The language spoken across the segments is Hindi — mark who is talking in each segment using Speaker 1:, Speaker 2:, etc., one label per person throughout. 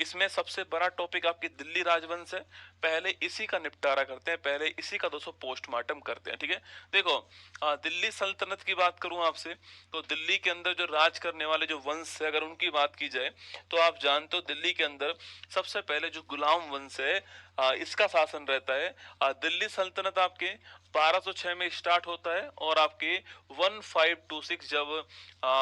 Speaker 1: इसमें सबसे बड़ा टॉपिक आपकी दिल्ली राजवंश है। पहले इसी का निपटारा करते हैं, पहले इसी का दोस्तों पोस्टमार्टम करते हैं, ठीक है। देखो दिल्ली सल्तनत की बात करूं आपसे, तो दिल्ली के अंदर जो राज करने वाले जो वंश है, अगर उनकी बात की जाए तो आप जानते हो दिल्ली के अंदर सबसे पहले जो गुलाम वंश है इसका शासन रहता है। दिल्ली सल्तनत आपके 1206 में स्टार्ट होता है और आपके 1526 जब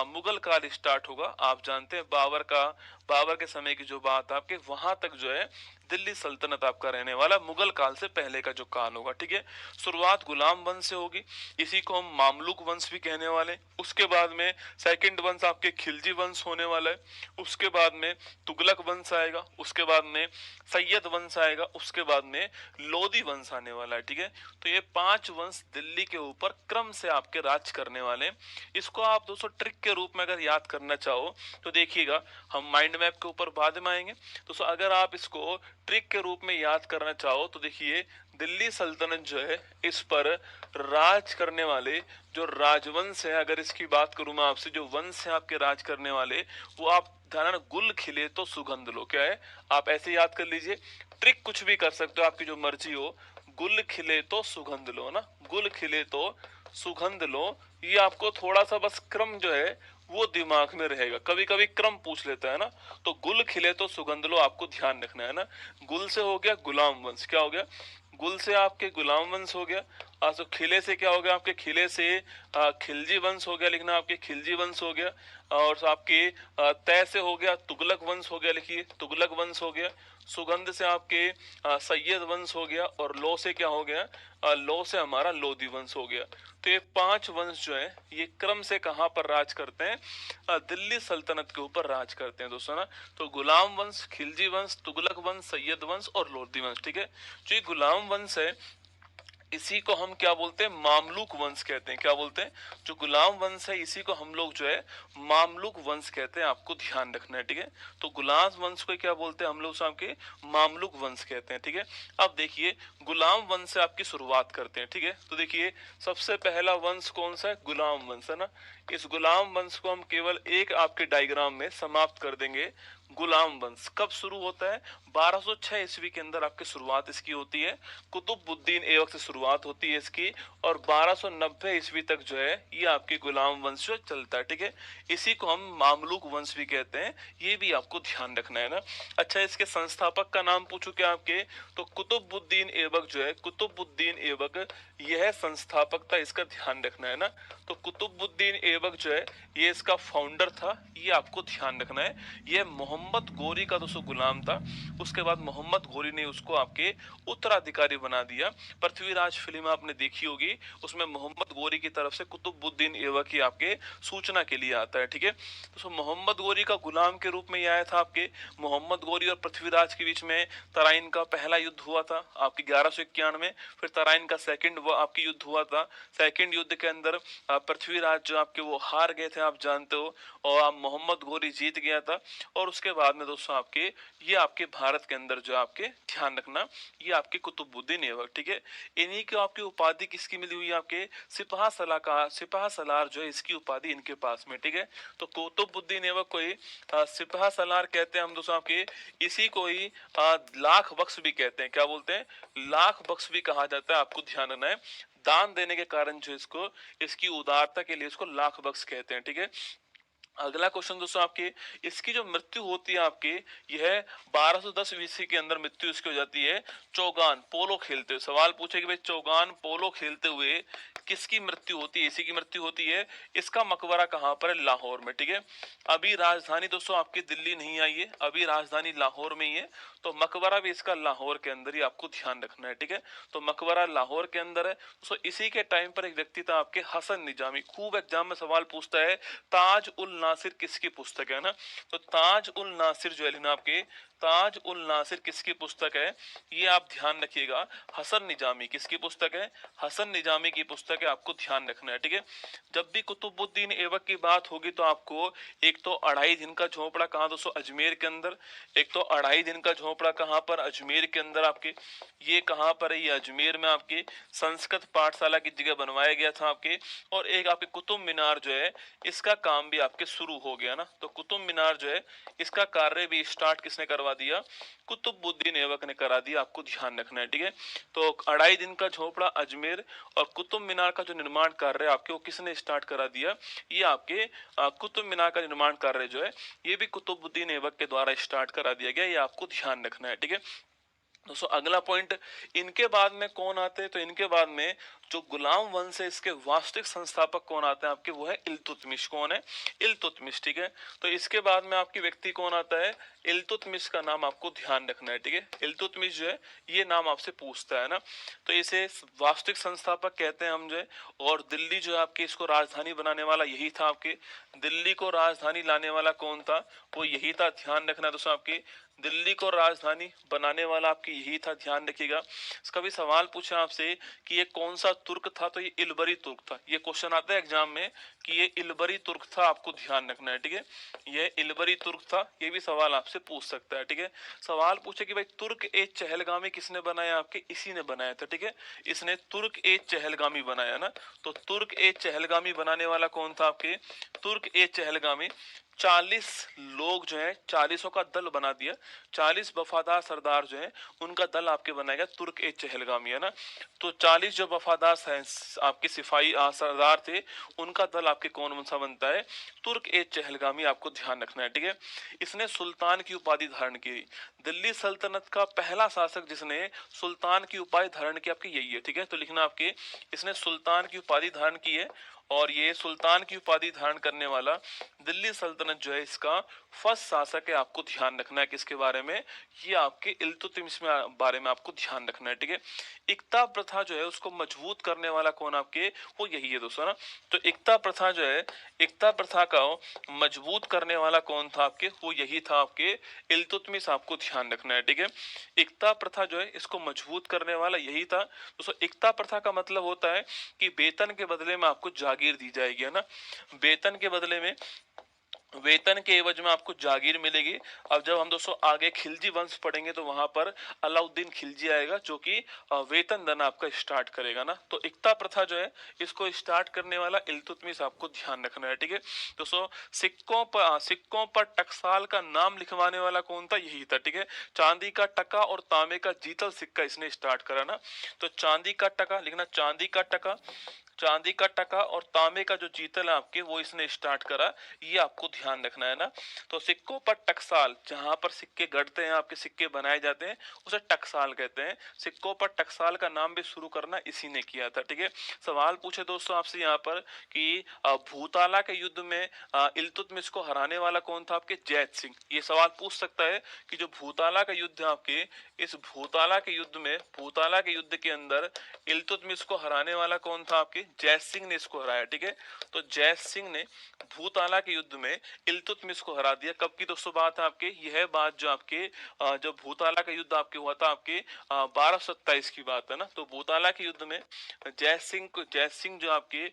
Speaker 1: मुगल काल स्टार्ट होगा, आप जानते हैं बाबर के समय की जो बात है आपके, वहां तक जो है दिल्ली सल्तनत आपका रहने वाला मुगल काल से पहले का जो काल होगा, ठीक है। शुरुआत गुलाम वंश से होगी, इसी को हम मामलुक वंश भी कहने वाले। उसके बाद में सेकंड वंश आपके खिलजी वंश होने वाला है। उसके बाद में तुगलक वंश आएगा, उसके बाद में सैयद वंश आएगा, उसके बाद में लोधी वंश आने वाला है, ठीक है। तो ये 5 वंश दिल्ली के ऊपर क्रम से आपके राज करने वाले हैं। इसको आप दोस्तों ट्रिक के रूप में अगर याद करना चाहो तो देखिएगा, हम माइंड मैप के ऊपर बाद में आएंगे। दोस्तों अगर आप इसको ट्रिक के रूप में याद करना चाहो तो देखिए, दिल्ली सल्तनत जो है इस पर राज करने वाले जो राजवंश है, अगर इसकी बात करूं मैं आपसे, जो वंश है आपके राज करने वाले, वो आप ध्यान, गुल खिले तो सुगंध लो, क्या है, आप ऐसे याद कर लीजिए। ट्रिक कुछ भी कर सकते हो, आपकी जो मर्जी हो। गुल खिले तो सुगंध लो ना, गुल खिले तो सुगंध लो। ये आपको थोड़ा सा बस क्रम जो है वो दिमाग में रहेगा, कभी कभी क्रम पूछ लेता है ना। तो गुल खिले तो सुगंध लो आपको ध्यान रखना है ना। गुल से हो गया गुलाम वंश, क्या हो गया, गुल से आपके गुलाम वंश हो गया। तो खिले से क्या हो गया, आपके खिले से खिलजी वंश हो गया, लिखना आपके खिलजी वंश हो गया। और आपके तय से हो गया तुगलक वंश हो गया, लिखिए तुगलक वंश हो गया। सुगंध से आपके सैयद वंश हो गया, और लो से क्या हो गया, लो से हमारा लोधी वंश हो गया। तो ये 5 वंश जो है ये क्रम से कहां पर राज करते हैं, दिल्ली सल्तनत के ऊपर राज करते हैं दोस्तों ना। तो गुलाम वंश, खिलजी वंश, तुगलक वंश, सैयद वंश और लोधी वंश, ठीक है। जो ये गुलाम वंश है इसी को हम क्या बोलते हैं, मामलुक वंश कहते हैं। क्या बोलते हैं, जो गुलाम वंश है इसी को हम लोग जो है मामलुक वंश कहते हैं, आपको ध्यान रखना है, ठीक है। तो गुलाम वंश को क्या बोलते हैं हम लोग, आपके मामलुक वंश कहते हैं, ठीक है। अब देखिए, गुलाम वंश से आपकी शुरुआत करते हैं, ठीक है। तो देखिए, सबसे पहला वंश कौन सा है, गुलाम वंश है ना। इस गुलाम वंश को हम केवल एक आपके डायग्राम में समाप्त कर देंगे। गुलाम वंश कब शुरू होता है, 1206 ईस्वी के अंदर आपकी शुरुआत इसकी होती है। कुतुबुद्दीन ऐबक से शुरुआत होती है इसकी, और 1290 ईस्वी तक जो है ये आपकी गुलाम वंश जो चलता है, ठीक है। इसी को हम मामलुक वंश भी कहते हैं, ये भी आपको ध्यान रखना है ना। अच्छा, इसके संस्थापक का नाम पूछू क्या आपके, तो कुतुबुद्दीन ऐबक जो है, कुतुबुद्दीन ऐबक यह संस्थापक था, इसका ध्यान रखना है ना। तो कुतुबुद्दीन ऐबक जो है ये इसका फाउंडर था, ये आपको ध्यान रखना है। ये मोहम्मद गोरी का दोस्तों गुलाम था। उसके बाद मोहम्मद गोरी ने उसको आपके उत्तराधिकारी बना दिया। पृथ्वीराज फिल्म आपने देखी होगी, उसमें मोहम्मद गोरी की तरफ से कुतुबुद्दीन ऐबक ही आपके सूचना के लिए आता है, ठीक है। तो मोहम्मद गोरी का गुलाम के रूप में यह आया था आपके। मोहम्मद गोरी और पृथ्वीराज के बीच में तराइन का पहला युद्ध हुआ था आपकी 1191। फिर तराइन का सेकंड वो आपकी युद्ध हुआ था। सेकंड युद्ध के अंदर पृथ्वीराज जो आपके वो हार गए थे, आप जानते हो, और आप मोहम्मद गोरी जीत गया था। और उसके बाद में दोस्तों आपके ये आपके भारत के अंदर जो आपके ध्यान रखना, ये आपके कुतुबुद्दीन ऐबक, ठीक है। इन्हीं को आपकी उपाधि किसकी मिली हुई है, आपके सिपाह सलाहकार, सिपाह सलार जो है इसकी उपाधि इनके पास में, ठीक है। तो कुतुबुद्दीन ऐबक को ही सिपाह सलार कहते हैं हम दोस्तों आपके। इसी को ही लाख बख्श भी कहते हैं, क्या बोलते हैं, लाख बख्श भी कहा जाता है, आपको ध्यान रखना है। दान देने के कारण जो इसको, इसकी उदारता के लिए इसको लाख बख्श कहते हैं, ठीक है। अगला क्वेश्चन दोस्तों आपके, इसकी जो मृत्यु होती है आपके, यह 1210 ईस्वी के अंदर मृत्यु इसकी हो जाती है चौगान पोलो खेलते हुए। सवाल पूछे कि भाई चौगान पोलो खेलते हुए किसकी मृत्यु होती है, इसी की मृत्यु होती है। इसका मकबरा कहाँ पर है, लाहौर में, ठीक है। अभी राजधानी दोस्तों आपकी दिल्ली नहीं आई है, अभी राजधानी लाहौर में ही है। तो मकबरा भी इसका लाहौर के अंदर ही आपको ध्यान रखना है, ठीक है। तो मकबरा लाहौर के अंदर है। तो इसी के टाइम पर एक व्यक्ति था आपके हसन निजामी, खूब एग्जाम में सवाल पूछता है, ताज उल नासिर किसकी पुस्तक है ना। तो ताज उल नासिर जो है ना आपके, ताज उल नासिर किसकी पुस्तक है, ये आप ध्यान रखिएगा। हसन निजामी किसकी पुस्तक है, हसन निजामी की पुस्तक शासक है, आपको ध्यान रखना है, ठीक है। जब भी कुतुबुद्दीन ऐबक की बात होगी तो आपको एक तो 2.5 दिन का झोपड़ा कहाँ दोस्तों, अजमेर के अंदर। एक तो 2.5 दिन का झोपड़ा कहाँ पर, अजमेर के अंदर आपके। ये कहाँ पर है, ये अजमेर में आपके संस्कृत पाठशाला की जगह बनवाया गया था आपके। और एक आपके कुतुब मीनार जो है, इसका काम भी आपके शुरू हो गया ना। तो कुतुब मीनार जो है, इसका कार्य भी स्टार्ट किसने करवा दिया, कुतुबुद्दीन ऐबक ने करा दिया, आपको ध्यान रखना है, ठीक है। तो 2.5 दिन का झोपड़ा अजमेर और कुतुब मीनार का जो निर्माण कार्य आपके वो किसने स्टार्ट करा दिया, ये आपके कुतुब मीनार का निर्माण कार्य जो है ये भी कुतुबुद्दीन ऐबक के द्वारा स्टार्ट करा दिया गया, ये आपको ध्यान रखना है, ठीक है। दोस्तों अगला पॉइंट, इनके बाद में कौन आते हैं, तो इनके बाद में जो गुलाम वंश है इसके वास्तविक संस्थापक कौन आते हैं आपके, वो है इल्तुतमिश। कौन है, इल्तुतमिश, ठीक है। तो इसके बाद में आपकी व्यक्ति कौन आता है, इल्तुतमिश का नाम आपको ध्यान रखना है, ठीक है। इल्तुतमिश जो है ये नाम आपसे पूछता है ना, तो इसे वास्तविक संस्थापक कहते हैं हम जो है। और दिल्ली जो है आपकी इसको राजधानी बनाने वाला यही था आपके, दिल्ली को राजधानी लाने वाला कौन था, वो यही था, ध्यान रखना दोस्तों। आपकी दिल्ली को राजधानी बनाने वाला आपकी यही था, ध्यान रखिएगा। इसका भी सवाल पूछा आपसे कि ये कौन सा तुर्क था, तो ये इलबरी तुर्क था। ये क्वेश्चन आता है एग्जाम में कि ये इलबरी तुर्क था, आपको ध्यान रखना है, ठीक है। ये इलबरी तुर्क था, ये भी सवाल आपसे पूछ सकता है, ठीक है। सवाल पूछे कि भाई तुर्क ए चहलगामी किसने बनाया, आपके इसी ने बनाया था, ठीक है। इसने तुर्क ए चहलगामी बनाया ना। तो तुर्क ए चहलगामी बनाने वाला कौन था आपके, तुर्क ए चहलगामी। 40 लोग जो है, 40 का दल बना दिया, 40 वफादार सरदार जो है उनका दल आपके बनाएगा तुर्क ए चहलगामी, है ना। तो 40 जो वफादार आपके सिपाही सरदार थे, उनका दल आपके कौन सा बनता है, तुर्क ए चहलगामी, आपको ध्यान रखना है, ठीक है। इसने सुल्तान की उपाधि धारण की, दिल्ली सल्तनत का पहला शासक जिसने सुल्तान की उपाधि धारण की आपकी यही है, ठीक है। तो लिखना आपके, इसने सुल्तान की उपाधि धारण की है। और ये सुल्तान की उपाधि धारण करने वाला दिल्ली सल्तनत जो है इसका फर्स्ट शासक है, आपको ध्यान रखना है किसके बारे में, ये आपके इल्तुतमिश में बारे में आपको ध्यान रखना है, ठीक है। इक्ता प्रथा जो है उसको मजबूत करने वाला कौन आपके, वो यही है दोस्तों ना। तो इक्ता प्रथा जो है, इक्ता प्रथा का मजबूत करने वाला कौन था आपके, वो यही था आपके इल्तुतमिश, आपको ध्यान रखना है, ठीक है। इक्ता प्रथा जो है इसको मजबूत करने वाला यही था दोस्तों। इक्ता प्रथा का मतलब होता है कि वेतन के बदले में आपको जागीर दी जाएगी, है ना। वेतन के बदले में, वेतन के एवज में आपको जागीर मिलेगी। अब जब हम दोस्तों आगे खिलजी वंश पढ़ेंगे तो वहां पर अलाउद्दीन खिलजी आएगा जो कि वेतन देना आपका स्टार्ट करेगा ना। तो इक्ता प्रथा जो है इसको स्टार्ट करने वाला इल्तुतमिश, आपको ध्यान रखना है, ठीक है दोस्तों। सिक्कों पर टकसाल का नाम लिखवाने वाला कौन था, यही था, ठीक है। चांदी का टका और तांबे का जीतल सिक्का इसने स्टार्ट करा ना। तो चांदी का टका लिखना, चांदी का टका, चांदी का टका और तांबे का जो जीतल है आपके वो इसने स्टार्ट करा, ये आपको ध्यान रखना है ना। तो सिक्कों पर टकसाल, जहां पर सिक्के गढ़ते हैं आपके, सिक्के बनाए जाते हैं, उसे टकसाल कहते हैं। सिक्कों पर टकसाल का नाम भी शुरू करना इसी ने किया था, ठीक है। सवाल पूछे दोस्तों आपसे यहाँ पर कि भूताला के युद्ध में इल्तुतमिश को हराने वाला कौन था आपके, जैत सिंह। ये सवाल पूछ सकता है कि जो भूताला का युद्ध है आपके, इस भूताला के युद्ध में, भूताला के युद्ध के अंदर इल्तुतमिश को हराने वाला कौन था आपके, जैत सिंह ने इसको हराया, ठीक है। तो जैत सिंह ने भूताला के युद्ध में इल्तुतमिश को हरा दिया। कब की दोस्तों बात है आपके, यह बात जो आपके जो भूताला का युद्ध आपके हुआ था आपके 1227 की बात है ना। तो भूताला के युद्ध में जैत सिंह जो आपके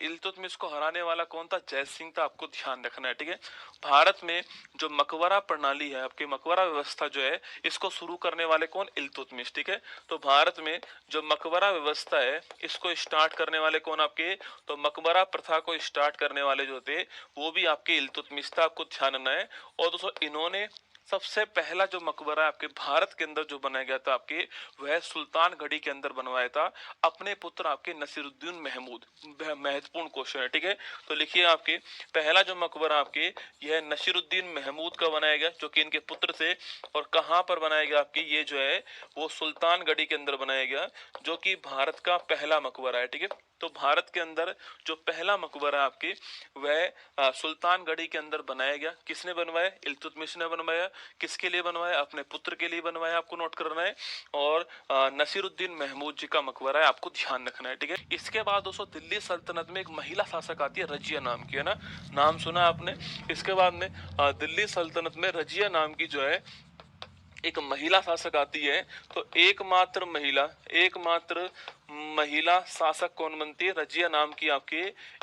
Speaker 1: इल्तुतमिश को हराने वाला कौन था, जैत सिंह था, आपको ध्यान रखना है, ठीक है। भारत में जो मकबरा प्रणाली है आपके, मकबरा व्यवस्था जो है इसको शुरू करने वाले कौन, इल्तुतमिश, ठीक है। तो भारत में जो मकबरा व्यवस्था है इसको स्टार्ट करने वाले कौन आपके, तो मकबरा प्रथा को स्टार्ट करने वाले जो थे वो भी आपके इल्तुतमिश था, आपको ध्यान रखना है। और दोस्तों इन्होंने सबसे पहला जो मकबरा आपके भारत के अंदर जो बनाया गया था आपके, वह सुल्तान गढ़ी के अंदर बनवाया था अपने पुत्र आपके नसीरुद्दीन महमूद। महत्वपूर्ण क्वेश्चन है, ठीक है। तो लिखिए आपके पहला जो मकबरा आपके यह नसीरुद्दीन महमूद का बनाया गया, जो कि इनके पुत्र थे। और कहाँ पर बनाया गया आपके, ये जो है वो सुल्तान गढ़ी के अंदर बनाया गया, जो कि भारत का पहला मकबरा है, ठीक है। तो भारत के अंदर जो पहला मकबरा आपके वह सुल्तान गढ़ी के अंदर बनाया गया। किसने बनवाया, इल्तुतमिश ने बनवाया। किसके लिए बनवाया, अपने पुत्र के लिए बनवाया, आपको नोट करना है। और नसीरुद्दीन महमूद जी का मकबरा है, आपको ध्यान रखना है, ठीक है। इसके बाद दोस्तों दिल्ली सल्तनत में एक महिला शासक आती है, रजिया नाम की, है ना, नाम सुना आपने। इसके बाद में दिल्ली सल्तनत में रजिया नाम की जो है एक महिला शासक आती है। तो एकमात्र महिला शासक कौन बनती है? रजिया नाम की आपकी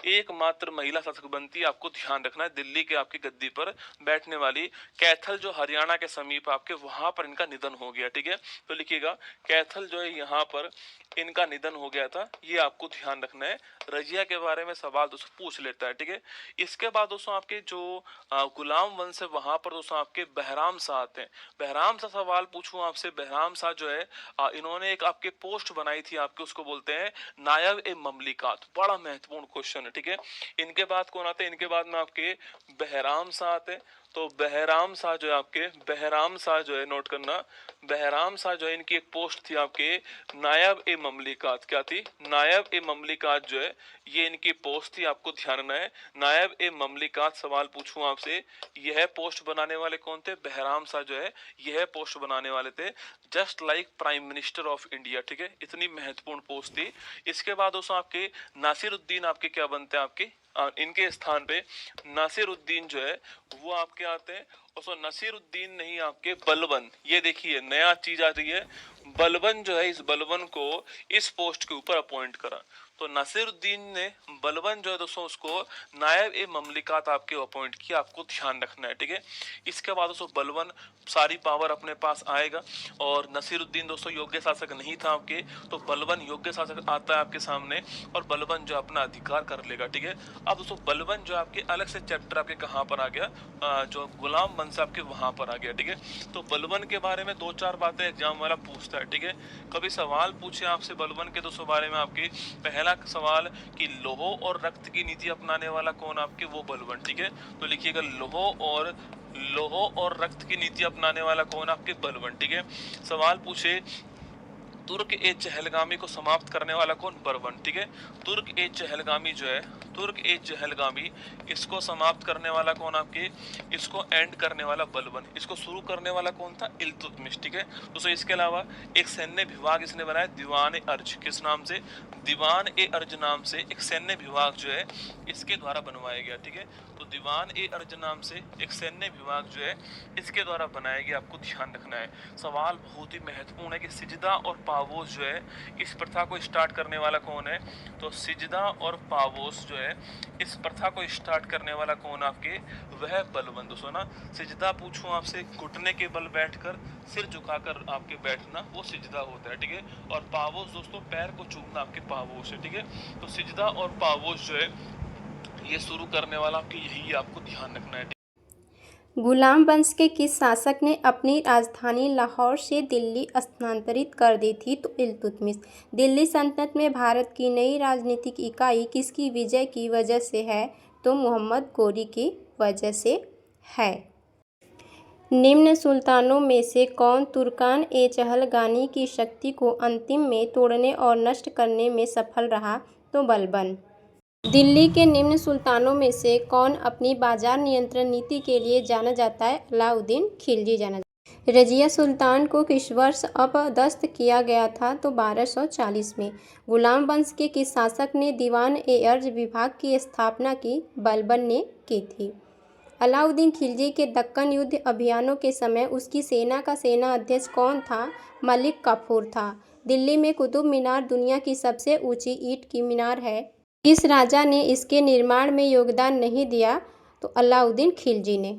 Speaker 1: एकमात्र महिला शासक बनती है। आपको ध्यान रखना है, दिल्ली के आपकी गद्दी पर बैठने वाली। कैथल जो हरियाणा के समीप आपके, वहां पर इनका निधन हो गया, ठीक है। तो लिखिएगा कैथल जो है यहाँ पर इनका निधन हो गया था, ये आपको ध्यान रखना है। रजिया के बारे में सवाल दोस्तों पूछ लेता है, ठीक है। इसके बाद दोस्तों आपके जो गुलाम वंश है, वहां पर दोस्तों आपके बहराम शाह आते हैं। बहराम शाह सवाल पूछूं आपसे, बहराम शाह जो है इन्होंने एक आपके पोस्ट बनाई थी आपके, उसको बोलते हैं नायब ए ममलिकात। बड़ा महत्वपूर्ण क्वेश्चन है, ठीक है। इनके बाद कौन आते हैं? इनके बाद में आपके बहराम शाह आते हैं। तो बहराम शाह जो है आपके, बहराम शाह जो है, नोट करना, बहराम शाह जो है इनकी एक पोस्ट थी आपके नायब ए ममलिकात। क्या थी? नायब ए ममलिकात जो है ये इनकी पोस्ट थी, आपको ध्यान रखना है। नायब ए ममलिकात सवाल पूछूं आपसे, यह पोस्ट बनाने वाले कौन थे? बहराम शाह जो है यह पोस्ट बनाने वाले थे, just like prime minister of India, ठीक है। इतनी महत्वपूर्ण पोस्ट थी। इसके बाद दोस्तों आपके नासिरुद्दीन आपके क्या बनते हैं? आपके इनके स्थान पे नासिरुद्दीन जो है वो आपके आते हैं। और सो नसीरुद्दीन नहीं, आपके बलबन। ये देखिए नया चीज आ रही है, बलबन जो है, इस बलबन को इस पोस्ट के ऊपर अपॉइंट करा। तो नसीरुद्दीन ने बलबन जो है दोस्तों उसको नायब ए ममलिकात आपके अपॉइंट किया, आपको ध्यान रखना है, ठीक है। इसके बाद दोस्तों बलबन सारी पावर अपने पास आएगा, और नसीरुद्दीन दोस्तों योग्य शासक नहीं था आपके, तो बलबन योग्य शासक आता है आपके सामने, और बलबन जो अपना अधिकार कर लेगा, ठीक है। अब दोस्तों बलबन जो आपके अलग से चैप्टर आपके कहाँ पर आ गया, जो गुलाम वंश आपके वहां पर आ गया, ठीक है। तो बलबन के बारे में दो चार बातें एग्जाम वाला पूछता है, ठीक है। कभी सवाल पूछे आपसे बलबन के दोस्तों बारे में, आपके पहला सवाल कि लोह और रक्त की नीति अपनाने वाला कौन? आपके वो बलबन, ठीक है। तो लिखिएगा लोह और रक्त की नीति अपनाने वाला कौन? आपके बलबन, ठीक है। सवाल पूछे तुर्क ए चहलगामी को समाप्त करने वाला कौन? बलबन, ठीक है। तुर्क ए चहलगामी जो है, तुर्क ए चहलगामी, इसको समाप्त करने वाला कौन? आपके इसको एंड करने वाला बलबन। इसको शुरू करने वाला कौन था? इल्तुतमिश, ठीक है। दोस्तों इसके अलावा एक सैन्य विभाग इसने बनाया, दीवान ए अर्ज। किस नाम से? दीवान ए अर्ज नाम से एक सैन्य विभाग जो है इसके द्वारा बनवाया गया, ठीक है। तो दीवान ए अर्ज नाम से एक सैन्य विभाग जो है इसके द्वारा बनाया गया, आपको ध्यान रखना है। सवाल बहुत ही महत्वपूर्ण है कि सिजदा और पावोस जो है इस प्रथा को स्टार्ट करने वाला कौन है? तो सिजदा और पावोस जो है इस प्रथा को स्टार्ट करने वाला कौन? आपके वह बलबन। दोस्तों ना सिजदा पूछूं आपसे, घुटने के बल बैठकर सिर झुकाकर आपके बैठना, वो सिजदा होता है, ठीक है। और पावोस दोस्तों पैर को चूमना, आपके पावोस है, ठीक है। तो सिजदा और पावोस जो है ये शुरू करने वाला आपके यही, आपको ध्यान रखना है।
Speaker 2: गुलाम वंश के किस शासक ने अपनी राजधानी लाहौर से दिल्ली स्थानांतरित कर दी थी? तो इल्तुतमिश। दिल्ली सल्तनत में भारत की नई राजनीतिक इकाई किसकी विजय की वजह से है? तो मोहम्मद गोरी की वजह से है। निम्न सुल्तानों में से कौन तुर्कान ए चहलगानी की शक्ति को अंतिम में तोड़ने और नष्ट करने में सफल रहा? तो बलबन। दिल्ली के निम्न सुल्तानों में से कौन अपनी बाजार नियंत्रण नीति के लिए जाना जाता है? अलाउद्दीन खिलजी जाना जाता है। रजिया सुल्तान को किस वर्ष अपदस्थ किया गया था? तो 1240 में। गुलाम वंश के किस शासक ने दीवान ए अर्ज विभाग की स्थापना की? बलबन ने की थी। अलाउद्दीन खिलजी के दक्कन युद्ध अभियानों के समय उसकी सेना का सेना अध्यक्ष कौन था? मलिक काफूर था। दिल्ली में कुतुब मीनार दुनिया की सबसे ऊंची ईंट की मीनार है। किस राजा ने इसके निर्माण में योगदान नहीं दिया? तो अलाउद्दीन खिलजी ने।